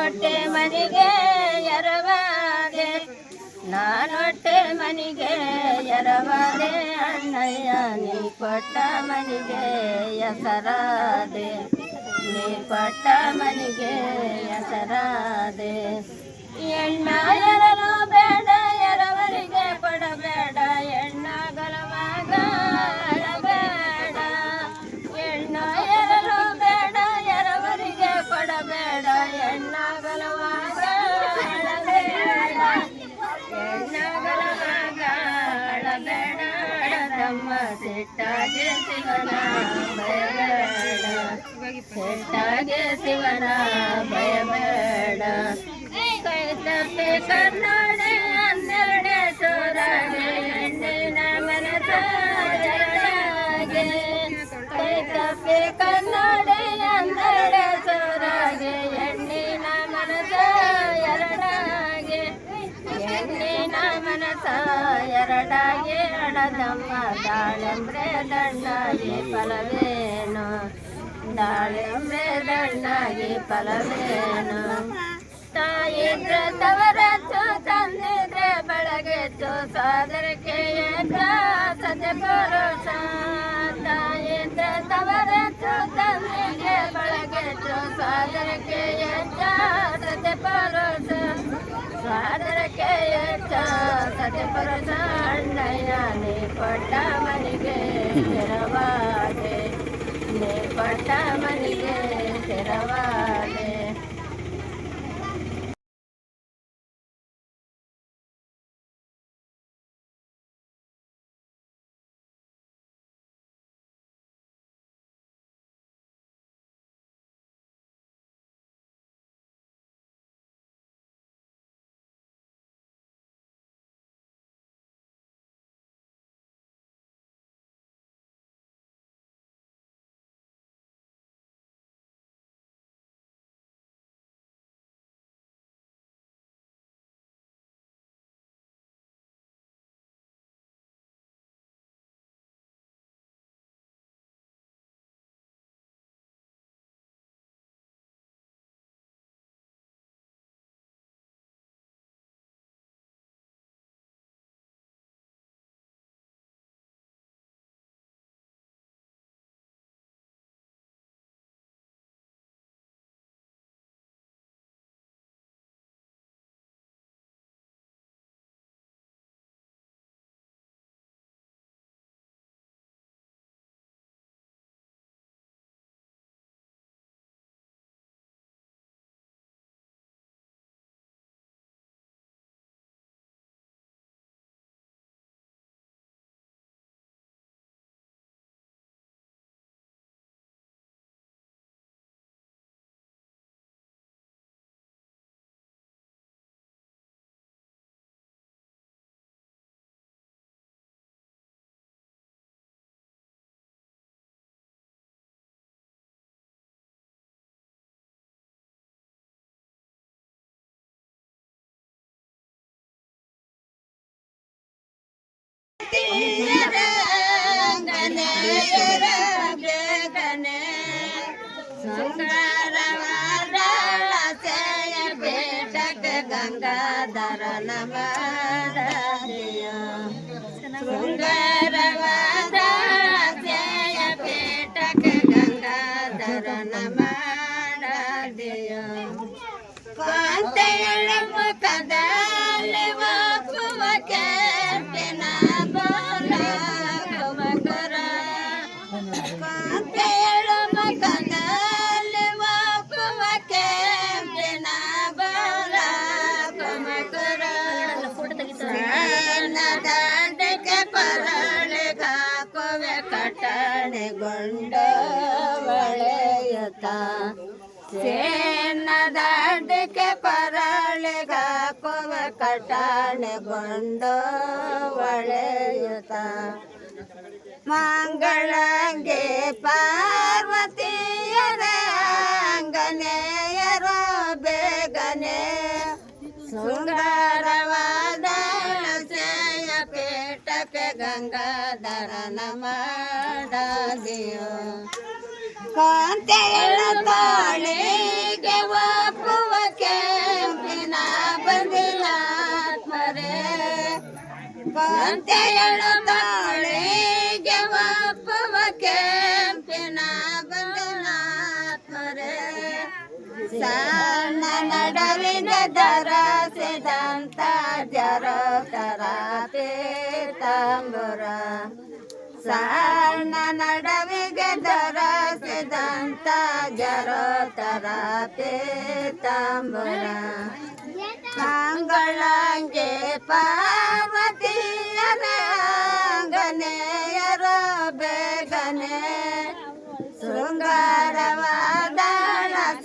ಕೊಟ್ಟೆ ಮನಿಗೆ ಎರವಾದೆ ನಾನೊಟ್ಟೆ ಮನಿಗೆ ಎರವಾದೆ ಅಣ್ಣಯ್ಯ ನೀ ಕೊಟ್ಟ ಮನಿಗೆ ಹೆಸರಾದೆ ನೀ ಕೊಟ್ಟ ಮನಿಗೆ ಹೆಸರಾದೆ ಎಣ್ಣ ಎರಲು ಬೇಡ ಎರವರಿಗೆ ಕೊಡಬೇಡ ಎಣ್ಣಾಗಲವಾಗ ಅಳಬೇಡ ಎಣ್ಣ ಎರಲು ಬೇಡ ಎರವರಿಗೆ ಕೊಡಬೇಡ ಎಣ್ಣಾಗಲವಾಗ ಅಳಬೇಡ ಎಣ್ಣಾಗಲವಾಗ ಅಳಬೇಡ ಅಳದಮ್ಮ ಸಿಟ್ಟಾಗೆ ಶಿವನ ಭಯಬೇಡ ಸಿಟ್ಟಾಗೆ ಶಿವನ ಭಯಬೇಡ ಕೈ ತಪ್ಪಿ ಕನ್ನಡೆ ಹನ್ನೆರಡೆ ಸೋರಾಗೆ ಹೆಣ್ಣಿನ ಮನಸ ಎರಡಾಗೆ ಕೈ ತಪ್ಪಿ ಕನ್ನಡೆ ಹನ್ನೆರಡೆ ಸೋರಾಗೆ ಹೆಣ್ಣಿನ ಮನಸ ಎರಡಾಗೆ ಹೆಣ್ಣಿನ ಮನಸ ಎರಡಾಗೆ ಅಡದಮ್ಮ ದಾಳಿಂಬ್ರೆ ದಂಡಾಗಿ ಫಲವೇನು ದಾಳಿಂಬ್ರೆ ದಂಡಾಗಿ ಫಲವೇನು ತಾಯಿದ್ರೆ ತವರಚ್ಚು ತಂದಿದ್ರೆ ಬೆಳಗೆಚ್ಚು ಸಾದರಕ್ಕೆ ಸತ್ಯ ಭರೋಸ ತಾಯಿದ್ರೆ ತವರಚ್ಚು ತಂದಿದ್ರೆ ಬೆಳಗೆಚ್ಚು ಸಾದರಕ್ಕೆ ಸತ್ಯ ಭರೋಸ ಸಾದರಕ್ಕೆ ಸತ್ಯ ಭರೋಸ ಅಣ್ಣಯ್ಯ ನೀ ಕೊಟ್ಟ ಮನಿಗೆ ತೆರವಾದೆ ನೀ ಕೊಟ್ಟ ಮನಿಗೆ ತೆರವಾದೆ ಬೇಗನೆ ಶೃಂಗಾರವಾದ ಆಸೆಯ ಬೇಟಕ್ಕೆ ಗಂಗಾಧರನ ಮಾಡದೆಯ ಶೃಂಗಾರವಾದ ಆಸೆಯ ಬೇಟಕ್ಕೆ ಗಂಗಾಧರನ ಮಾಡದೆಯ ಕಾಂತೆಯಳ ಮುಖದಲ್ಲಿ ಒಪ್ಪುವ ಕೆಂಪಿನ ಬೋಲ ಕುಮಕರ ಕಾಂತೆಯಳ ಮುಖದಲ್ಲಿ ಒಪ್ಪುವ ಕೆಂಪಿನ ಬೋಲ ಕುಮಕರ ದಾಂಡಕ್ಕೆ ಪರಳಿಗ ಹಾಕುವೆ ಕಟ್ಟಣೆಗೊಂಡ ಒಳೆಯುತ್ತ ಸೇನದಾಂಡಕ್ಕೆ ಪರಳಿಗ ಹಾಕುವ ಕಟ್ಟಣೆಗೊಂಡ ಒಳೆಯುತ್ತ ಮಂಗಳಂಗೆ ಪಾರ್ವತಿಯರ ಅಂಗನೆಯರೋ ಬೇಗನೆ ಶೃಂಗಾರವಾದ ಆಸೆಯ ಪೇಟಕ್ಕೆ ಗಂಗಾಧರನ ಮಾಡದೆಯೋ ಕಾಂತೆಯಳ ತಾಳಿಗೆ ಒಪ್ಪುವ ಸಂತೆ ಎಳುತ್ತಾಳೆಗೆ ಒಪ್ಪುವ ಕೆಂಪಿನ ಬಂಧನಾತ್ಮರೇ ಸಣ್ಣ ನಡವಿನ ಧರಸಿದಂತ ಜರತರ ಪೀತಾಂಬರ ಸಣ್ಣ ನಡವಿಗೆ ಧರಸಿದಂತ ಜರತರ ಪೀತಾಂಬರ ಮಂಗಳಂಗೆ ಪಾರ್ವತಿಯರ ಗನೆಯರ ಬೇಗನೆ ಶೃಂಗಾರವಾದ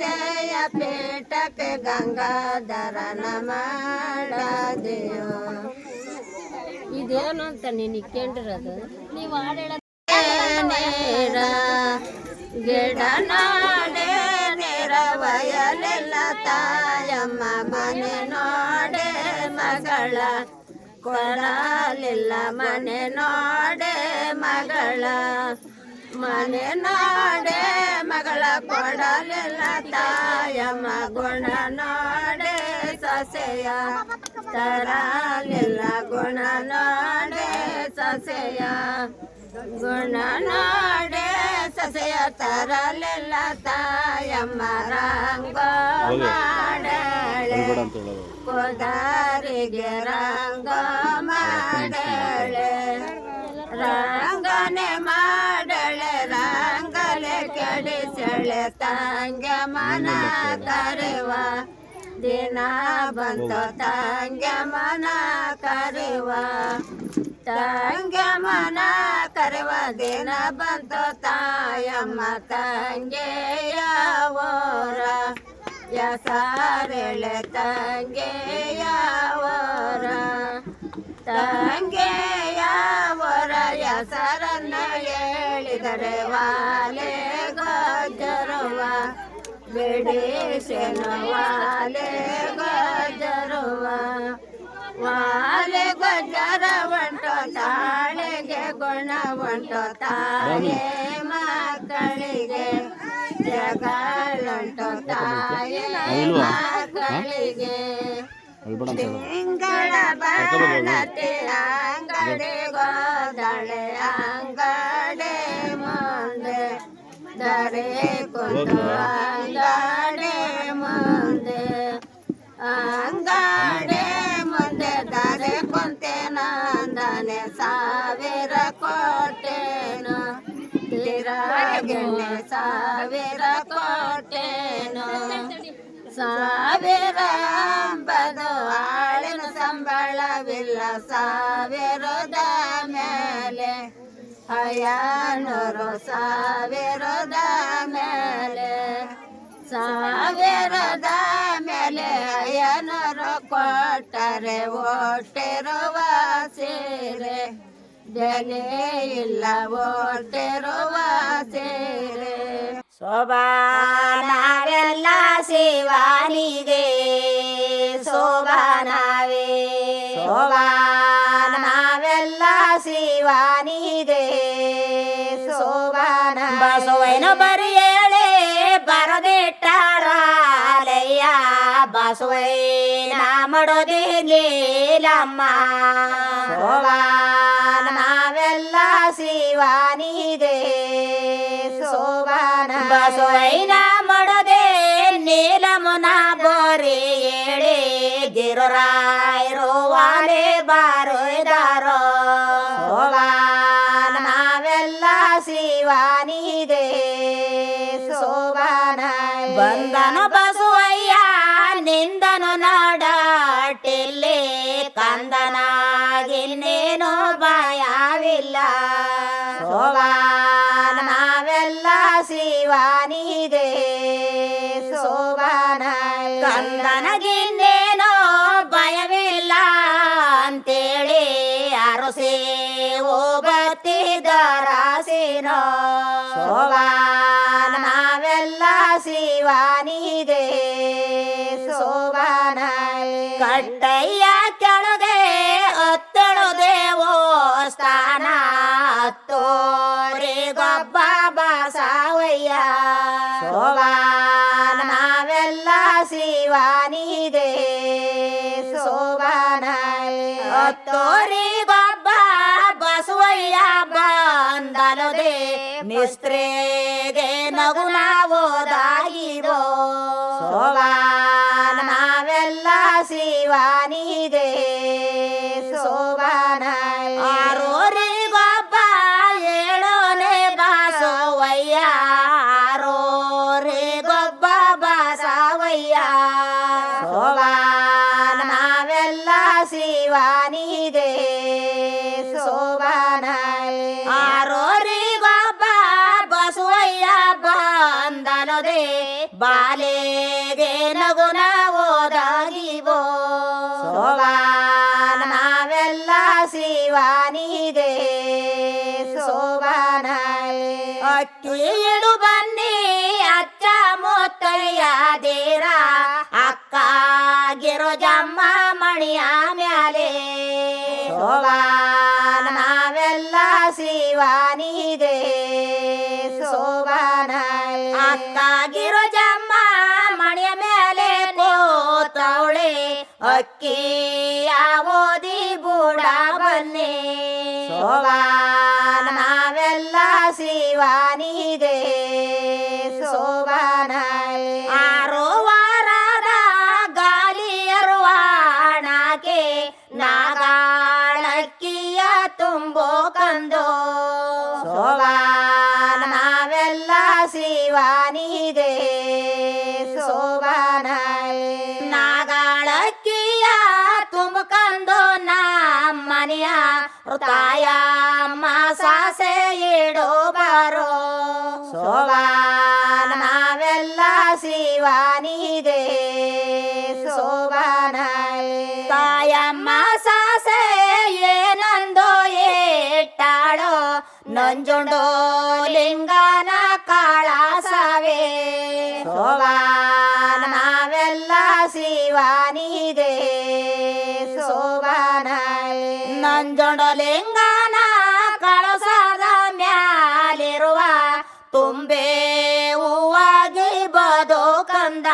ಸೇಯ ಪೀಠಕ್ಕೆ ಗಂಗಾಧರನ ಮಾಡದೆಯೋ ಇದೇನು ಅಂತ ನೀನು ಕೇಳಿರೋದು ನೀವು ಹಾಡು ಗಿಡ ನಾಡೆ ನೆರವಯಲೆಲ್ಲ ತಾಯಮ್ಮ ಮನೆ ನೋಡೆ ಮಗಳ ಕೊಡಲಿಲ್ಲ ಮನೆ ನೋಡೆ ಮಗಳ ಮನೆ ನೋಡೆ ಮಗಳ ಕೊಡಲಿಲ್ಲ ತಾಯಮ್ಮ ಗುಣ ನೋಡೆ ಸಸೆಯ ತರಲಿಲ್ಲ ಗುಣ ನೋಡೆ ಸಸೆಯ ಗುಣ ನೋಡೆ ಸಸೆಯ ತರಲಿಲ್ಲ ತಾಯಮ್ಮ ರಂಗ ಮಾಡಳೆ ಕೋದಾರಿಗೆ ರಂಗ ಮಾಡಳೆ ರಂಗನೆ ಮಾಡಳೆ ರಂಗಲೆ ಕೆಡಿಸಳೆ ತಂಗೆ ಮನ ಕರೆವ ದಿನ ಬಂತು ತಂಗೆ ಮನ ಕರೆವ ತಂಗೆ ಮನ ಕರೆವ ದಿನ ಬಂತು ತಾಯಮ್ಮ ತಂಗೆಯ ಓರ ಯಸಾರೆಳೆ ತಂಗೆಯ ಓರ ತಂಗೆಯ ಓರ ಯಸರನ್ನ ಹೇಳಿದರೆ ವಾಲೆ ಗಜರುವ ಬಿಡಿಸೆನು ವಾಲೆ ಗಜರುವ ವಾಲೆ ಗಜರ ಉಂಟು ತಾಳಿಗೆ ಗುಣ ಉಂಟು ತಾಯೇ ಮಕ್ಕಳಿಗೆ ಜಗಳುಂಟು ತಾಯಿ ಮಕ್ಕಳಿಗೆ ತಿಂಗಳ ಬಾಣತಿ ಅಂಗಡಿ ಗೋದಳೆ ಅಂಗಡಿ ಮುಂದೆ ದರೆ ಕುಂತು ಅಂಗಡಿ ಮುಂದೆ ಅಂಗಡಿ ಮುಂದೆ ದರೆ ಕುಂತೆ ನಂದನೆ ಸಾವಿರ ಕೋಟೆನು ತಿರಗಿಣೆ ಸಾವಿರ ಕೋಟೆನು ಸಾವಿರ ಅಂಬದು ಆಳಿನ ಸಂಬಳವಿಲ್ಲ ಸಾವಿರದ ಮೇಲೆ ಹಯಾನೂರು ಸಾವಿರದ ಮೇಲೆ ಸಾವಿರದ ಮೇಲೆ ಹಯನೂರು ಕೊಟ್ಟರೆ ಒಟ್ಟಿರುವ ಸೀರೆ ಬೆಲೆ ಇಲ್ಲ ಒಟ್ಟಿರುವ ಸೀರೆ ಶೋಭಾನವೆಲ್ಲ ಶಿವಾನಿಗೆ ಶೋಭಾನವೇ ಶೋಭಾನವೆಲ್ಲ ಶಿವಾನಿಗೆ ಶೋಭಾನ ಬಸವನ ಬರಿಯೇಳೆ ಬರದಿಟ್ಟಾರಲಯ್ಯ ಬಸವನ ಮಾಡೋದಿಲ್ಲಮ್ಮ ಶೋಭಾನವೆಲ್ಲ ಶಿವಾನಿಗೆ ಶೋಭಾನ ಬಸವನ ಮಾಡೋದೆ ನೀಲಮುನ ಬೋರಿ ಏಳೆ ಗಿರುರಾಯರು ವಾಲೆ ಬಾರೋದಾರೋ ಶೋಭಾನವೆಲ್ಲ ಶಿವಾನಿಗೆ ಶೋಭಾನ ಬಂದನು ಬಸವಯ್ಯ ನಿಂದನು ನಾಡಾಟಿಲ್ಲಿ ಕಂದನಾಗಿನ್ನೇನು ಭಯವಿಲ್ಲ ಶೋಭಾನವೆಲ್ಲ ಶಿವಾನಿಗೆ ಶೋಭಾನ ಕಂದನಗಿನ್ನೇನೋ ಭಯವಿಲ್ಲ ಅಂತೇಳಿ ಅರಸೆ ಓಬತ್ತಿದರಾಸಿನೋ ಶೋಭಾನವೆಲ್ಲ ಶಿವಾನಿಗೆ ಶೋಭಾನ ಕಟ್ಟಯ್ಯ ಕೆಳಗೆ ಹತ್ತಳು ದೇವೋ ಸ್ಥಾನ ಹತ್ತೋರಿ ಗೊಬ್ಬ ಬಸವಯ್ಯ ಶೋಭಾನವೆಲ್ಲ ಶಿವಾನಿಗೆ ಶೋಭಾನ ಹತ್ತೋರಿ ಗೊಬ್ಬ ಬಂದಲದೆ ನಿಸ್ತ್ರೆಗೆ ನಗು ನಾವೋದಾಗಿರೋ ಸೋಬಾನ ನಾವೆಲ್ಲ ಶಿವಾನಿಗೆ ಸೋಬಾನ ಆರೋರಿಗೊಬ್ಬ ಏಳೋನೆ ಬಾಸವಯ್ಯ ಆರೋರಿಗೊಬ್ಬ ಬಾಸವಯ್ಯ ಸೋಬಾನ ನಾವೆಲ್ಲ ಶಿವಾನಿಗೆ ಸೋಬಾನ ಆರೋರಿಗೊಬ್ಬ ಬಸವಯ್ಯ ಬಂದಲದೆ ಬಾಲೆಗೆ ನಗು ನಾವೋದಾಗಿವೋ ಸೋಬಾನ ನಾವೆಲ್ಲ ಶಿವಾನಿಗೆ ಸೋಬಾನ ಅಕ್ಕಿ ಇಡು ಬನ್ನಿ ಅಚ್ಚ ಮುತ್ತಯ್ಯ ದೇರ ಅಕ್ಕ ಗಿರೋಜಮ್ಮ ಮಣಿಯ ಮ್ಯಾಲೆ ಸೋಬಾನ ನಾವೆಲ್ಲ ಶಿವಾನಿಗೆ ಸೋಬಾನ ಅಕ್ಕ ಗಿರೋಜಮ್ಮ ಮಣಿಯ ಮೇಲೆ ಕೋತವಳೆ ಅಕ್ಕಿ ಯಾವೋದಿ ಬೂಡ ಬನ್ನಿ ಸೋಬಾನ ನಾವೆಲ್ಲ ಶಿವಾನಿಗೆ ಸೋಬಾನ ಆರೋ ವಾರದ ಗಾಲಿಯರುವಾಣಕ್ಕೆ ನಾಗಾಳಕ್ಕಿಯ ತುಂಬೋ ಕಂದೋ ಸೋಬಾನ ನಾವೆಲ್ಲ ಶಿವಾನಿಗೆ ಸೋಬಾನ ನಾಗಾಳಕ್ಕಿಯ ತುಂಬಕಂದು ನಮ್ಮನೆಯ ತಾಯಮ್ಮ ಸಾಸೆ ಇಡೋ ಬಾರೋ ಸೋಬಾನ ನಾವೆಲ್ಲ ಶಿವಾನಿಗೆ ಸೋಬಾನ ತಾಯಮ್ಮ ಸಾಸೆ ಏನಂದೋ ಏಟಾಳೋ ನಂಜುಂಡೋ ಲಿಂಗನ ಕಾಳಾಸವೇ ಸೋಬಾನ ನಾವೆಲ್ಲ ಶಿವಾನಿಗೆ ಸೋಬಾನ ನಂಜುಂಡೋ ಲಿಂಗನ ಕಳಸದ ಮ್ಯಾಲಿರುವ ತುಂಬೆ ಹೂವಾಗಿ ಬದೋ ಕಂದ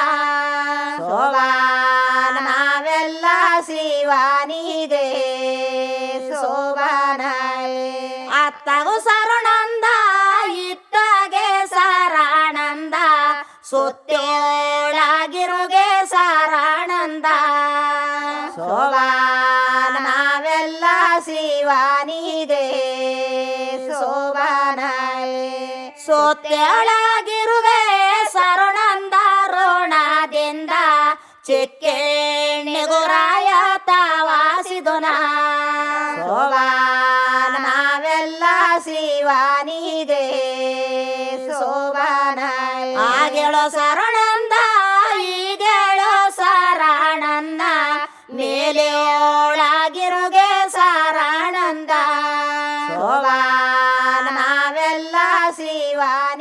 ಸೋಬಾನ ನಾವೆಲ್ಲ ಶಿವಾನಿಗೆ ಸೋಬಾನ ಅತ್ತಗು ಸರಣಂದ ಇತ್ತಗೆ ಸರಾನಂದ ಸುತ್ತೋಳಾಗಿರುಗೆ ಸರಾನಂದ ಸೋಬಾನ ನಾವೆಲ್ಲ ಶಿವಾನಿಗೆ ಸೋಬಾನ ಸೊತ್ತೆಳಾಗಿರುವೆ ಸರಣಂದ ರೋಣದಿಂದ ಚಿಕ್ಕೆಣ್ಣಿಗುರಾಯ ತಾವಾಸಿದುನ ಸೋಬಾನ ನಾವೆಲ್ಲ ಶಿವಾನಿಗೆ ಸೋಬಾನ ಆಗೇಳೋ ಸರಣಂದ ಈಗೇಳೋ ಸರಾಣಂದ ಮೇಲೆ ಒಳಗಿರುಗೆ ಸರಾಣಂದ ಸೋಬಾನ ನಾವೆಲ್ಲ ಶಿವಾನಿ